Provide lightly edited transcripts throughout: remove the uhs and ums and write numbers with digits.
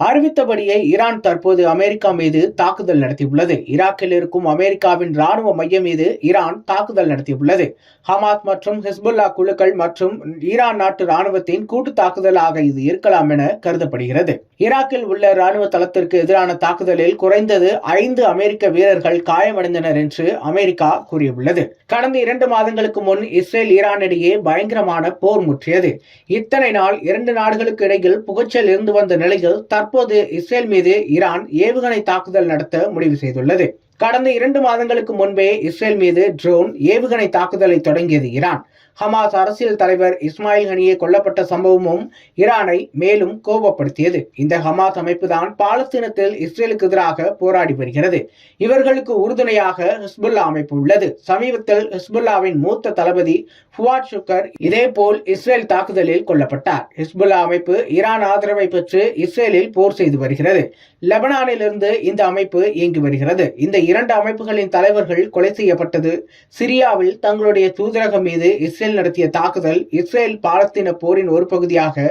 அறிவித்தபடியே Iran தற்போது America மீது தாக்குதல் நடத்தியுள்ளது. ஈராக்கில் இருக்கும் அமெரிக்காவின் ராணுவ மையம் மீது ஈரான் தாக்குதல் நடத்தியுள்ளது. ஹமாஸ் மற்றும் ஹிஸ்புல்லா குழுக்கள் மற்றும் ஈரான் நாட்டு ராணுவத்தின் கூட்டு தாக்குதலாக இது இருக்கலாம் என கருதப்படுகிறது. ஈராக்கில் உள்ள ராணுவ தளத்திற்கு எதிரான தாக்குதலில் குறைந்தது 5 அமெரிக்க வீரர்கள் காயமடைந்தனர் என்று அமெரிக்கா கூறியுள்ளது. கடந்த 2 மாதங்களுக்கு முன் இஸ்ரேல் ஈரான் இடையே பயங்கரமான போர் முற்றியது. இத்தனை நாள் 2 நாடுகளுக்கு இடையில் புகைச்சல் இருந்து வந்த நிலையில் தற்போது இஸ்ரேல் மீது ஈரான் ஏவுகணை தாக்குதல் நடத்த முடிவு செய்துள்ளது. கடந்த 2 மாதங்களுக்கு முன்பே இஸ்ரேல் மீது ட்ரோன் ஏவுகணை தாக்குதலை தொடங்கியது ஈரான். ஹமாஸ் அரசியல் தலைவர் இஸ்மாயில் ஹனியே கொல்லப்பட்ட சம்பவமும் ஈரானை மேலும் கோபப்படுத்தியது. இந்த ஹமாஸ் அமைப்பு தான் பாலஸ்தீனத்தில் இஸ்ரேலுக்கு எதிராக போராடி வருகிறது. இவர்களுக்கு உறுதுணையாக ஹிஸ்புல்லா அமைப்பு உள்ளது. சமீபத்தில் ஹிஸ்புல்லாவின் மூத்த தளபதி ஃபுவாட் ஷுக்கர் இதேபோல் இஸ்ரேல் தாக்குதலில் கொல்லப்பட்டார். ஹிஸ்புல்லா அமைப்பு ஈரான் ஆதரவை பெற்று இஸ்ரேலில் போர் செய்து வருகிறது. லெபனானிலிருந்து இந்த அமைப்பு இயங்கி வருகிறது. இந்த 2 அமைப்புகளின் தலைவர்கள் கொலை செய்யப்பட்டது. சிரியாவில் தங்களுடைய தூதரகம் மீது இஸ்ரேல் நடத்திய தாக்குதல், இஸ்ரேல் பாலஸ்தீன போரின் ஒரு பகுதியாக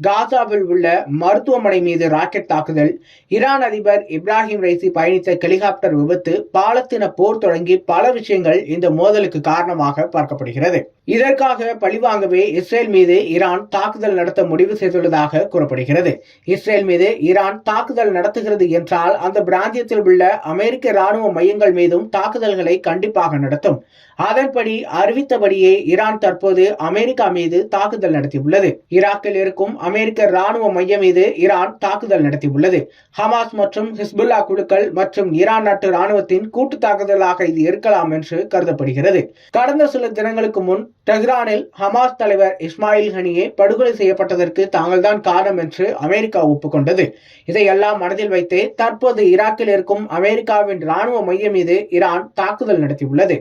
காசாவில் உள்ள மருத்துவமனை மீது ராக்கெட் தாக்குதல், ஈரான் அதிபர் இப்ராஹிம் ரைசி பயணித்த ஹெலிகாப்டர் விபத்து, பாலஸ்தீன போர் தொடங்கி பல விஷயங்கள் இந்த மோதலுக்கு காரணமாக பார்க்கப்படுகிறது. இதற்காக பழிவாங்கவே இஸ்ரேல் மீது ஈரான் தாக்குதல் நடத்த முடிவு செய்துள்ளதாக கூறப்படுகிறது. இஸ்ரேல் மீது ஈரான் தாக்குதல் நடத்துகிறது என்றால் அந்த பிராந்தியத்தில் உள்ள அமெரிக்க ராணுவ மையங்கள் மீதும் தாக்குதல்களை கண்டிப்பாக நடத்தும். அதன்படி அறிவித்தபடியே ஈரான் தற்போது அமெரிக்கா மீது தாக்குதல் நடத்தியுள்ளது. ஈராக்கில் இருக்கும் அமெரிக்க ராணுவ மையம் மீது ஈரான் தாக்குதல் நடத்தியுள்ளது. ஹமாஸ் மற்றும் ஹிஸ்புல்லா குழுக்கள் மற்றும் ஈரான் நாட்டு ராணுவத்தின் கூட்டு தாக்குதலாக இது இருக்கலாம் என்று கருதப்படுகிறது. கடந்த சில தினங்களுக்கு முன் டெஹ்ரானில் ஹமாஸ் தலைவர் இஸ்மாயில் ஹனியே படுகொலை செய்யப்பட்டதற்கு தாங்கள்தான் காரணம் என்று அமெரிக்கா ஒப்புக்கொண்டது. இதையெல்லாம் மனதில் வைத்தே தற்போது ஈராக்கில் இருக்கும் அமெரிக்காவின் ராணுவ மையம் மீது ஈரான் தாக்குதல் நடத்தியுள்ளது.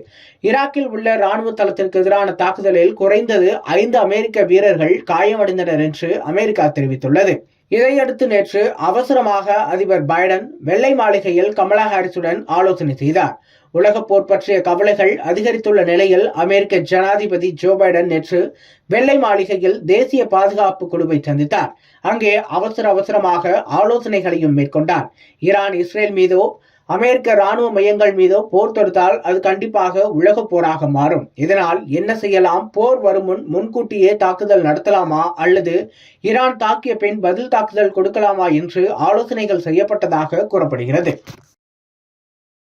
ஈராக்கில் உள்ள ராணுவ தளத்திற்கு எதிரான தாக்குதலில் குறைந்தது 5 அமெரிக்க வீரர்கள் காயமடைந்தனர் என்று அமெரிக்கா தெரிவித்துள்ளது. இதையடுத்து நேற்று அவசரமாக அதிபர் பைடன் வெள்ளை மாளிகையில் கமலா ஹாரிஸுடன் ஆலோசனை செய்தார். உலகப் போர் பற்றிய கவலைகள் அதிகரித்துள்ள நிலையில் அமெரிக்க ஜனாதிபதி ஜோ பைடன் நேற்று வெள்ளை மாளிகையில் தேசிய பாதுகாப்பு குழுவை சந்தித்தார். அங்கே அவசரமாக ஆலோசனைகளையும் மேற்கொண்டார். ஈரான் இஸ்ரேல் மீதோ அமெரிக்க ராணுவ மையங்கள் மீதோ போர் தொடுத்தால் அது கண்டிப்பாக உலக போராக மாறும். இதனால் என்ன செய்யலாம்? போர் வரும் முன் முன்கூட்டியே தாக்குதல் நடத்தலாமா அல்லது ஈரான் தாக்கிய பின் பதில் தாக்குதல் கொடுக்கலாமா என்று ஆலோசனைகள் செய்யப்பட்டதாக கூறப்படுகிறது.